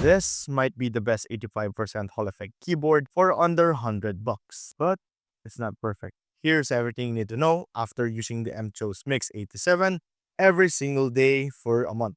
This might be the best 85% Hall effect keyboard for under $100, but it's not perfect. Here's everything you need to know after using the MCHOSE Mix87 every single day for a month.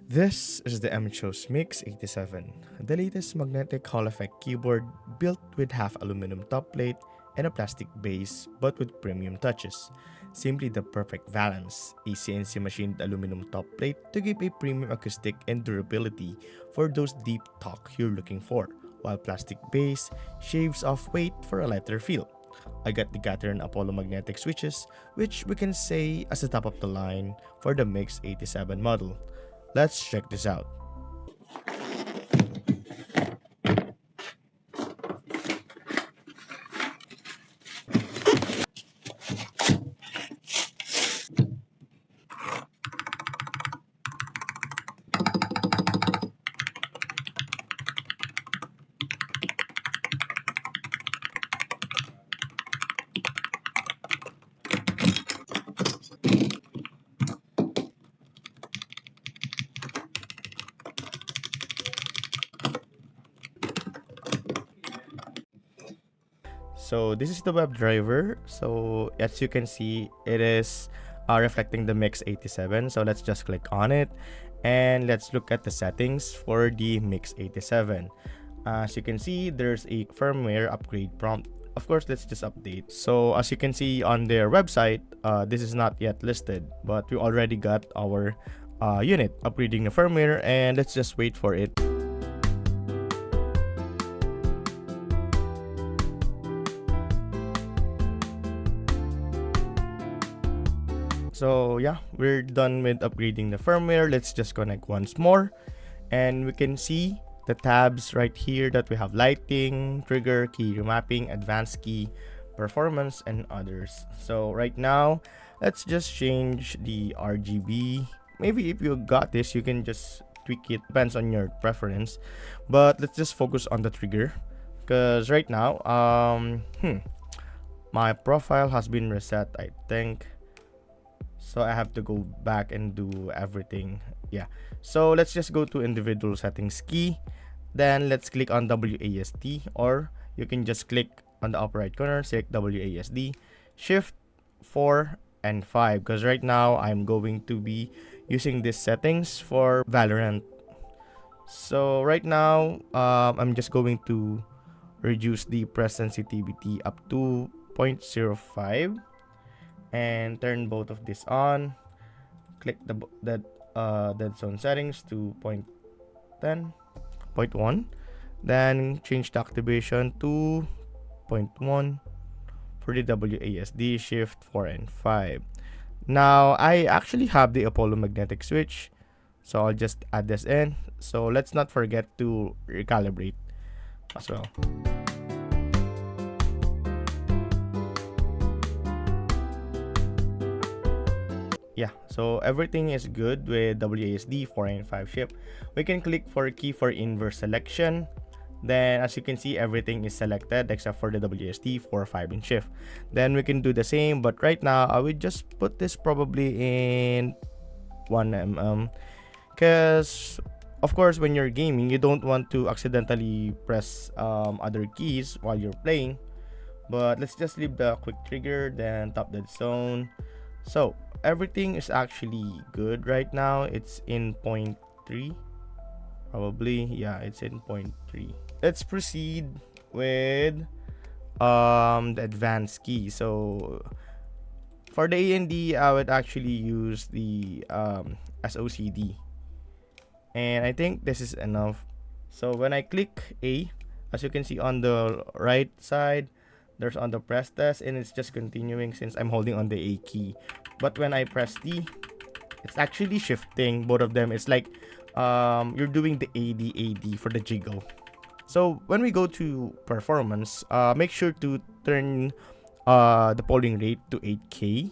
This is the MCHOSE Mix87, the latest magnetic Hall effect keyboard built with half aluminum top plate and a plastic base but with premium touches. Simply the perfect balance, a CNC machined aluminum top plate to give a premium acoustic and durability for those deep thock you're looking for, while plastic base shaves off weight for a lighter feel. I got the Gateron Apollo magnetic switches, which we can say as the top of the line for the Mix87 model. Let's check this out. So this is the web driver. So as you can see, it is reflecting the Mix87. So let's just click on it and let's look at the settings for the Mix87. As you can see, there's a firmware upgrade prompt. Of course, let's just update. So as you can see on their website, this is not yet listed, but we already got our unit upgrading the firmware, and let's just wait for it. So yeah, we're done with upgrading the firmware. Let's just connect once more and we can see the tabs right here that we have: lighting, trigger, key remapping, advanced key, performance, and others. So right now, let's just change the RGB. Maybe if you got this, you can just tweak it, depends on your preference, but let's just focus on the trigger because right now my profile has been reset, I think. So I have to go back and do everything. Yeah, so let's just go to individual settings key, then let's click on WASD, or you can just click on the upper right corner, select WASD, shift 4 and 5, because right now I'm going to be using these settings for Valorant. So right now I'm just going to reduce the press sensitivity up to 0.05 and turn both of this on. Click the dead zone settings to 0.10, 0.1, then change the activation to 0.1 for the WASD, shift 4 and 5. Now I actually have the Apollo magnetic switch, so I'll just add this in. So let's not forget to recalibrate as well. Yeah, so everything is good with WASD 4 and 5 shift. We can click for key for inverse selection. Then as you can see, everything is selected except for the WASD 4, 5, and shift. Then we can do the same, but right now I would just put this probably in 1 because of course when you're gaming, you don't want to accidentally press other keys while you're playing. But let's just leave the quick trigger, then top dead zone. So everything is actually good right now. It's in 0.3 probably. Yeah, it's in 0.3. Let's proceed with the advanced key. So for the AND, I would actually use the SOCD, and I think this is enough. So when I click A, as you can see on the right side, there's on the press test, and it's just continuing since I'm holding on the A key. But when I press D, it's actually shifting both of them. It's like you're doing the AD for the jiggle. So when we go to performance, make sure to turn the polling rate to 8K,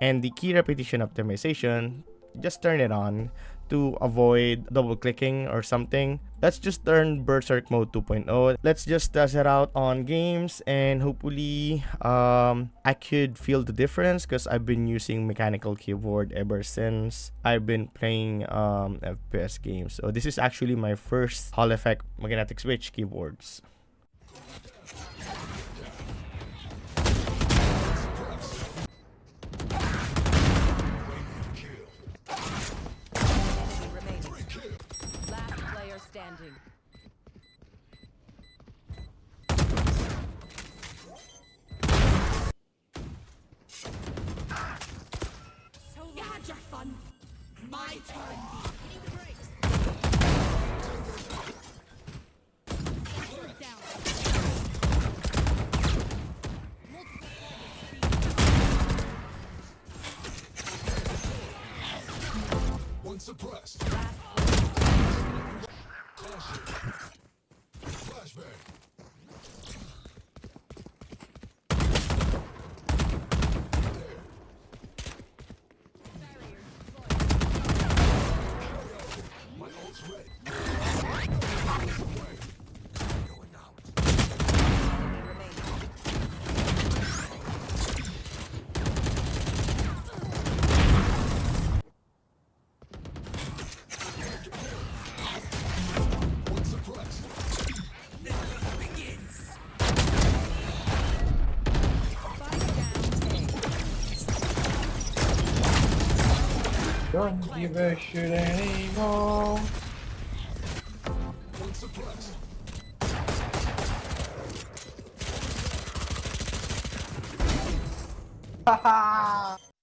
and the key repetition optimization, just turn it on to avoid double clicking or something, let's just turn Berserk Mode 2.0. Let's just test it out on games, and hopefully I could feel the difference, because I've been using mechanical keyboard ever since I've been playing FPS games. So this is actually my first Hall Effect magnetic switch keyboards. Standing. So you had your fun. My turn. Hitting the brakes. Down. One suppressed. Flashbang. My ult's ready. Going out. One suppressed. Don't give a shit anymore. One suppressed.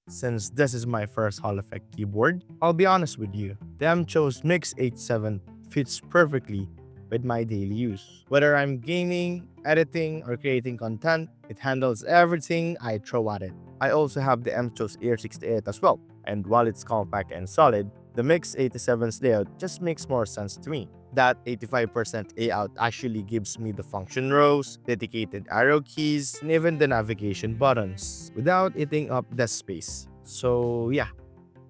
Since this is my first Hall Effect keyboard, I'll be honest with you, the MCHOSE Mix87 fits perfectly with my daily use. Whether I'm gaming, editing, or creating content, it handles everything I throw at it. I also have the MCHOSE Ear68 as well, and while it's compact and solid, the Mix87's layout just makes more sense to me. That 85% layout actually gives me the function rows, dedicated arrow keys, and even the navigation buttons without eating up desk space. So yeah,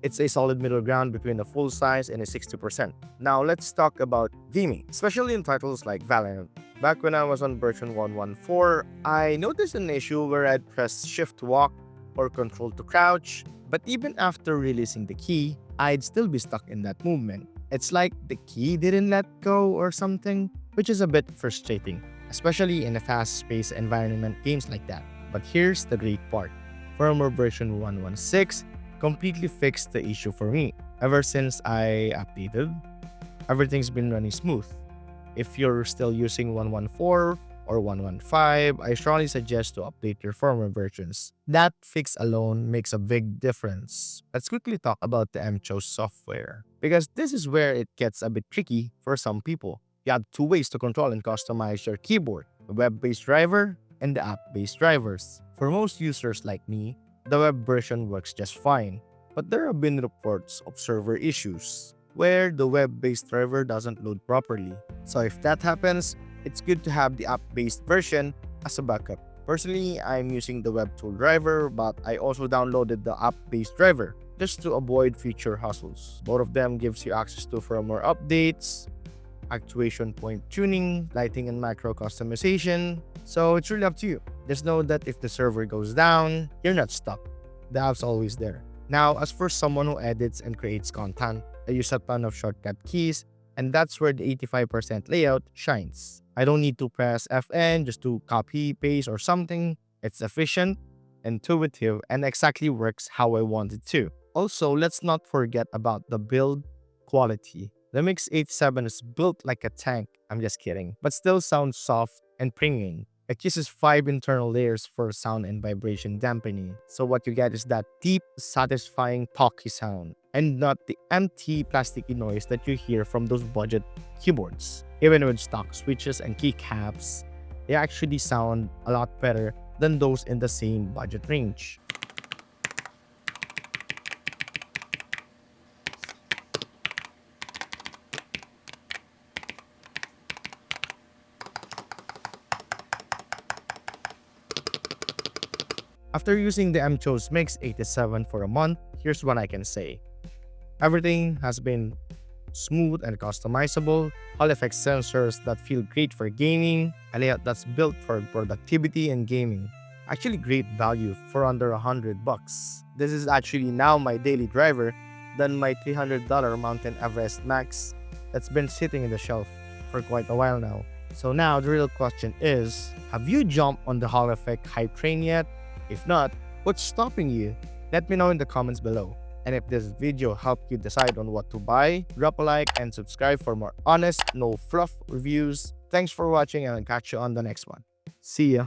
it's a solid middle ground between a full size and a 60%. Now let's talk about gaming, especially in titles like Valorant. Back when I was on version 1.14, I noticed an issue where I'd press shift to walk or control to crouch, but even after releasing the key, I'd still be stuck in that movement. It's like the key didn't let go or something, which is a bit frustrating, especially in a fast-paced environment games like that. But here's the great part. Firmware version 1.16 completely fixed the issue for me. Ever since I updated, everything's been running smooth. If you're still using 1.14 or 1.15, I strongly suggest to update your firmware versions. That fix alone makes a big difference. Let's quickly talk about the MCHOSE software, because this is where it gets a bit tricky for some people. You have two ways to control and customize your keyboard: the web-based driver and the app-based drivers. For most users like me, the web version works just fine, but there have been reports of server issues where the web-based driver doesn't load properly. So if that happens, it's good to have the app-based version as a backup. Personally, I'm using the web tool driver, but I also downloaded the app-based driver just to avoid future hassles. Both of them gives you access to firmware updates, actuation point tuning, lighting and macro customization. So it's really up to you. Just know that if the server goes down, you're not stuck. The app's always there. Now, as for someone who edits and creates content, I use a ton of shortcut keys, and that's where the 85% layout shines. I don't need to press FN just to copy, paste, or something. It's efficient, intuitive, and exactly works how I want it to. Also, let's not forget about the build quality. The Mix87 is built like a tank, I'm just kidding, but still sounds soft and premium. It uses 5 internal layers for sound and vibration dampening, so what you get is that deep, satisfying Thocky sound, and not the empty, plasticky noise that you hear from those budget keyboards. Even with stock switches and keycaps, they actually sound a lot better than those in the same budget range. After using the MCHOSE Mix87 for a month, here's what I can say. Everything has been smooth and customizable, Hall effect sensors that feel great for gaming, a layout that's built for productivity and gaming. Actually great value for under $100. This is actually now my daily driver than my $300 Mountain Everest Max that's been sitting in the shelf for quite a while now. So now the real question is, have you jumped on the Hall effect hype train yet? If not, what's stopping you? Let me know in the comments below. And if this video helped you decide on what to buy, drop a like and subscribe for more honest, no fluff reviews. Thanks for watching and I'll catch you on the next one. See ya!